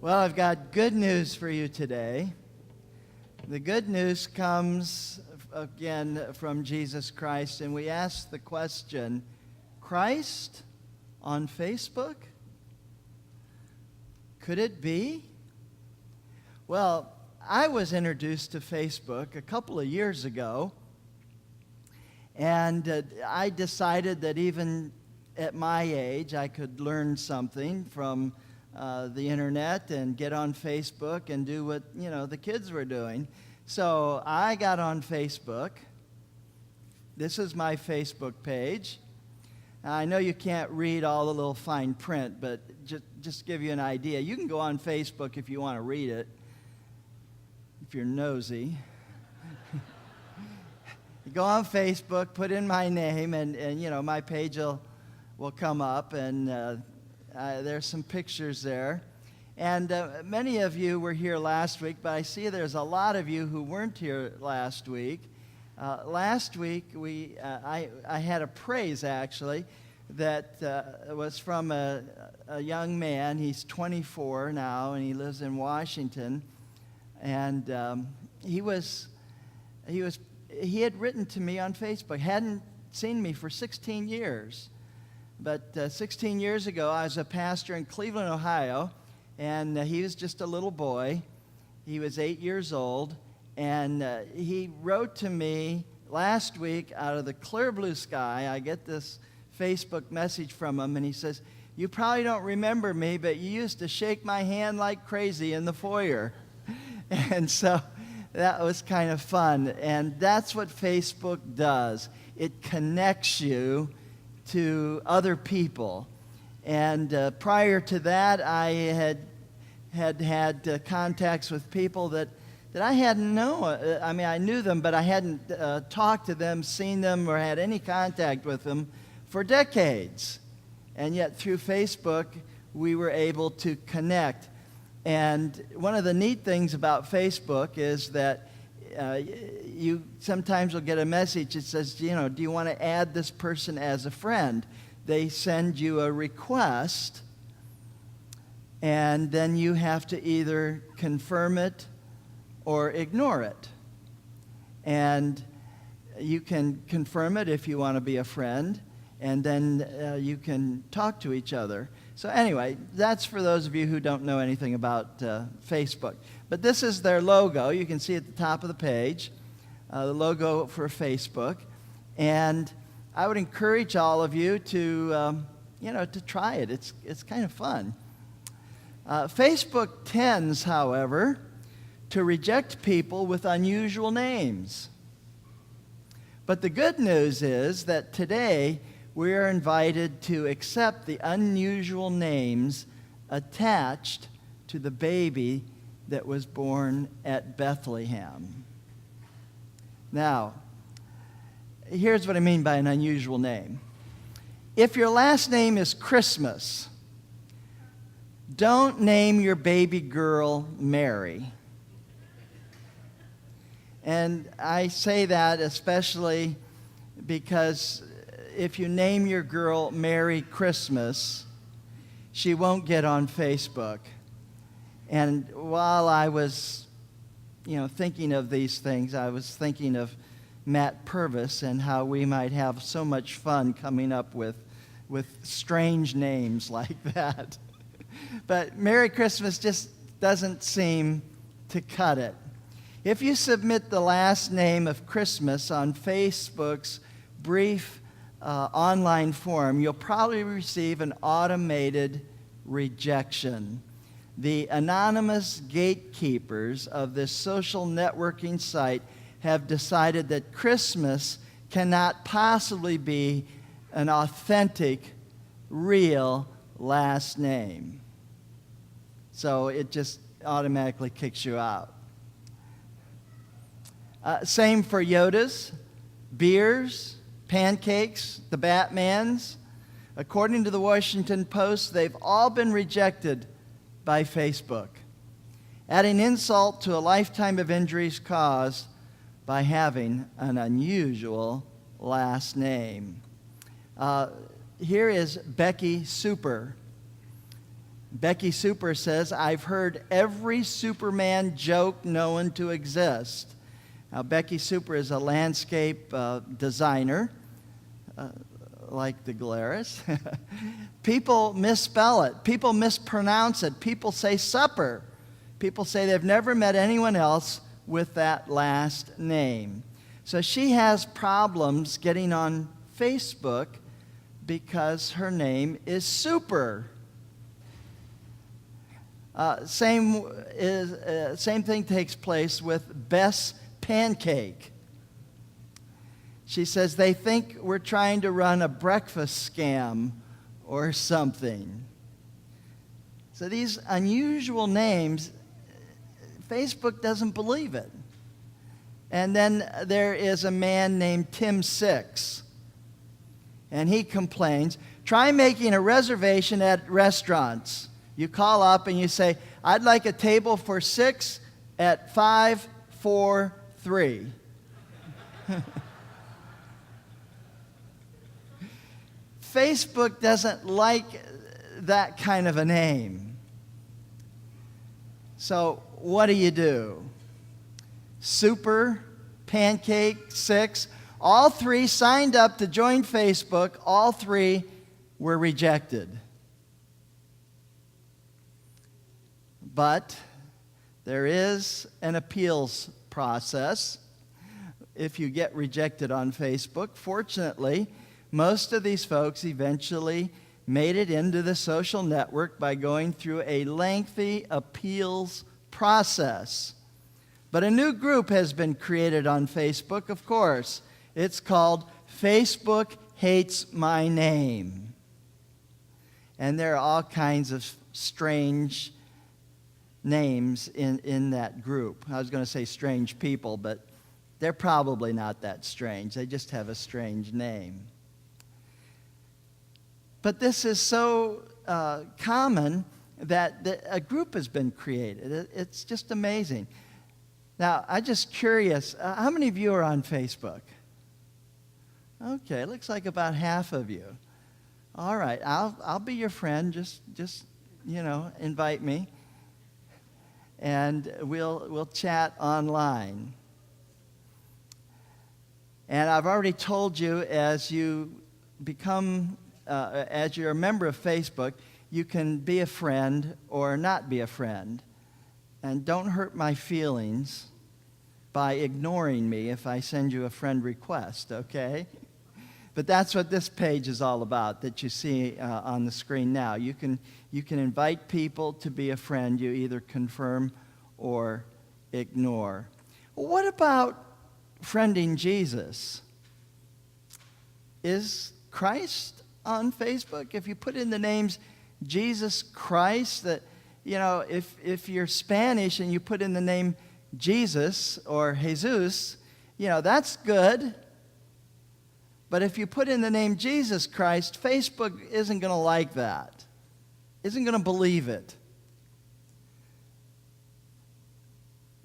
Well, I've got good news for you today. The good news comes again from Jesus Christ, and we ask the question, Christ on Facebook? Could it be? Well, I was introduced to Facebook a couple of years ago, and I decided that even at my age I could learn something from the internet and get on Facebook and do what, the kids were doing. So I got on Facebook. This is my Facebook page. I know you can't read all the little fine print, but just to give you an idea, you can go on Facebook if you want to read it, if you're nosy. You go on Facebook, put in my name, and my page will come up, and there's some pictures there. And many of you were here last week, but I see there's a lot of you who weren't here last week. Last week, I had a praise, actually, that was from a young man. He's 24 now, and he lives in Washington. And he had written to me on Facebook, hadn't seen me for 16 years. But 16 years ago, I was a pastor in Cleveland, Ohio, and he was just a little boy. He was 8 years old, and he wrote to me last week out of the clear blue sky. I get this Facebook message from him, and he says, "You probably don't remember me, but you used to shake my hand like crazy in the foyer." And so that was kind of fun, and that's what Facebook does. It connects you to other people. And prior to that, I had contacts with people that I hadn't known. I knew them, but I hadn't talked to them, seen them, or had any contact with them for decades. And yet through Facebook, we were able to connect. And one of the neat things about Facebook is that you sometimes will get a message that says, do you want to add this person as a friend? They send you a request, and then you have to either confirm it or ignore it. And you can confirm it if you want to be a friend, and then you can talk to each other. So anyway, that's for those of you who don't know anything about Facebook. But this is their logo. You can see at the top of the page, the logo for Facebook. And I would encourage all of you to try it. It's kind of fun. Facebook tends, however, to reject people with unusual names. But the good news is that today we are invited to accept the unusual names attached to the baby that was born at Bethlehem. Now, here's what I mean by an unusual name. If your last name is Christmas, don't name your baby girl Mary. And I say that especially because if you name your girl Merry Christmas, she won't get on Facebook. And while I was, thinking of these things, I was thinking of Matt Purvis and how we might have so much fun coming up with strange names like that. But Merry Christmas just doesn't seem to cut it. If you submit the last name of Christmas on Facebook's brief online form, you'll probably receive an automated rejection. The anonymous gatekeepers of this social networking site have decided that Christmas cannot possibly be an authentic, real last name. So it just automatically kicks you out. Same for Yodas, beers, pancakes, the Batmans. According to the Washington Post, they've all been rejected by Facebook, adding insult to a lifetime of injuries caused by having an unusual last name. Here is Becky Super. Becky Super says, I've heard every Superman joke known to exist. Now, Becky Super is a landscape designer, like the Glarus. People misspell it. People mispronounce it. People say supper. People say they've never met anyone else with that last name. So she has problems getting on Facebook because her name is Super. Same thing takes place with Bess Pancake. She says they think we're trying to run a breakfast scam or something. So these unusual names, Facebook doesn't believe it. And then there is a man named Tim Six, and he complains, try making a reservation at restaurants. You call up and you say, I'd like a table for 6 at 543. Facebook doesn't like that kind of a name. So what do? Super, Pancake, Six, all three signed up to join Facebook. All three were rejected. But there is an appeals process if you get rejected on Facebook. Fortunately, most of these folks eventually made it into the social network by going through a lengthy appeals process. But a new group has been created on Facebook, of course. It's called Facebook Hates My Name. And there are all kinds of strange names in that group. I was going to say strange people, but they're probably not that strange. They just have a strange name. But this is so common that a group has been created. It's just amazing. Now, I'm just curious, how many of you are on Facebook? Okay, it looks like about half of you. All right, I'll be your friend. Just invite me, and we'll chat online. And I've already told you, as you become, as you're a member of Facebook, you can be a friend or not be a friend. And don't hurt my feelings by ignoring me if I send you a friend request, okay? But that's what this page is all about that you see on the screen now. You can invite people to be a friend. You either confirm or ignore. Well, what about friending Jesus? Is Christ on Facebook? If you put in the names Jesus Christ, that if you're Spanish and you put in the name Jesus or Jesus, that's good. But if you put in the name Jesus Christ, Facebook isn't going to like that, isn't going to believe it.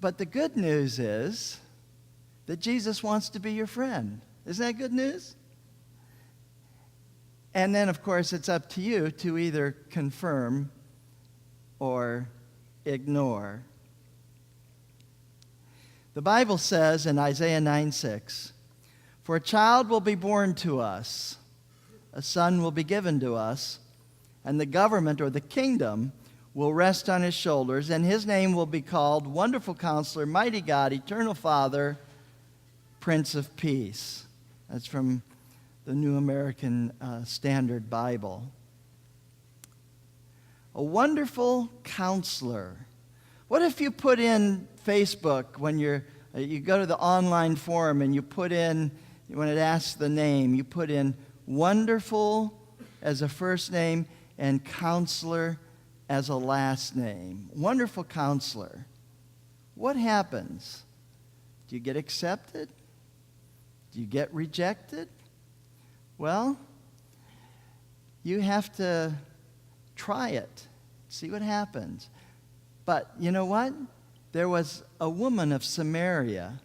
But the good news is that Jesus wants to be your friend. Isn't that good news? And then, of course, it's up to you to either confirm or ignore. The Bible says in Isaiah 9:6, "For a child will be born to us, a son will be given to us, and the government or the kingdom will rest on his shoulders, and his name will be called Wonderful Counselor, Mighty God, Eternal Father, Prince of Peace." That's from the New American Standard Bible. A wonderful counselor. What if you put in Facebook when you go to the online forum and you put in, when it asks the name, you put in wonderful as a first name and counselor as a last name. Wonderful counselor. What happens? Do you get accepted? Do you get rejected? Well, you have to try it, see what happens. But you know what? There was a woman of Samaria